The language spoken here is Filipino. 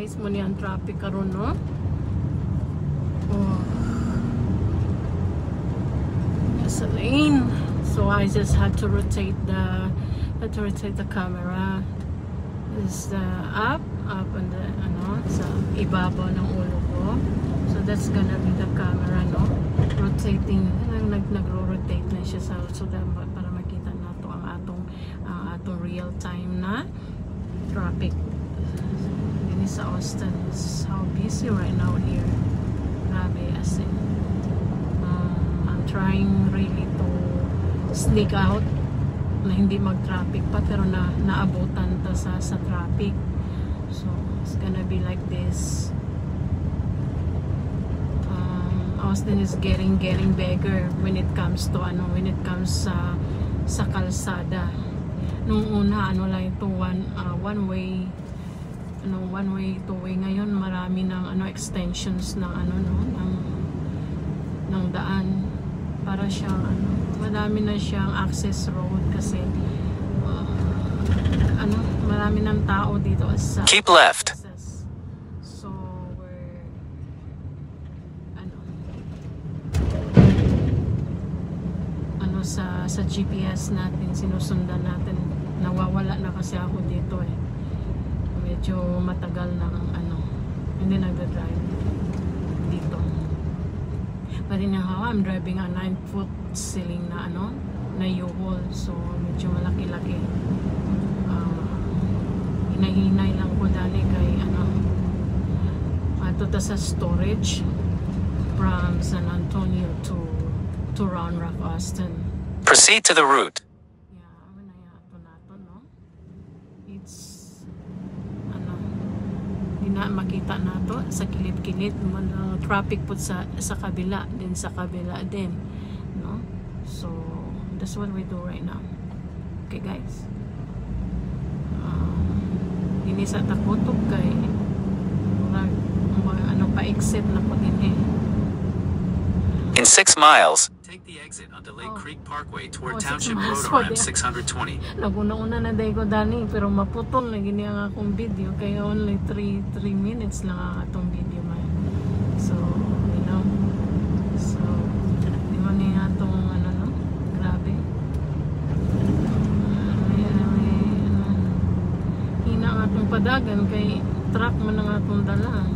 guys, muna ang traffic karon, no? Oh. There's a lane. So I just had to rotate the camera. This is the up on the sa ibabaw ng ulo ko. So that's gonna be the camera, no? Rotating, nagro-rotate na siya so that, para makita nato ang atong real time na traffic. Din sa Austin is how busy right now here. Grabe, as in I'm trying really to sneak out na hindi mag-traffic pa, pero naabutan ta sa traffic. So it's gonna be like this. Austin is getting bigger when it comes to sa kalsada. Nung una lang ito one way two way. Ngayon marami ng extensions ng ng daan, para siyang madami na siyang access road kasi marami ng tao dito sa keep left. So we're sa GPS natin, sinusundan natin. Nawawala na kasi ako dito eh. Medyo matagal na hindi nagda-drive dito. But anyhow, I'm driving a 9-foot ceiling na na U-Haul. So medyo malaki-laki. Hinahinay lang ko dali kay ato ta sa storage from San Antonio to Round Rock, Austin. Proceed to the route. It's hindi na makita nato sa kilid-kilid traffic po sa kabila din, no? So that's what we do right now. Okay guys, hindi sa takotog kay pa-exit na po din eh. In 6 miles, take the exit onto Lake Creek Parkway toward Township Road RM 620. Naguna-una na day ko dani, pero maputol na gini ang akong video, kaya only 3 minutes lang ang atong video man. So, di man ni atong grabe. Hina ang atong padagan kay truck man ang atong dala.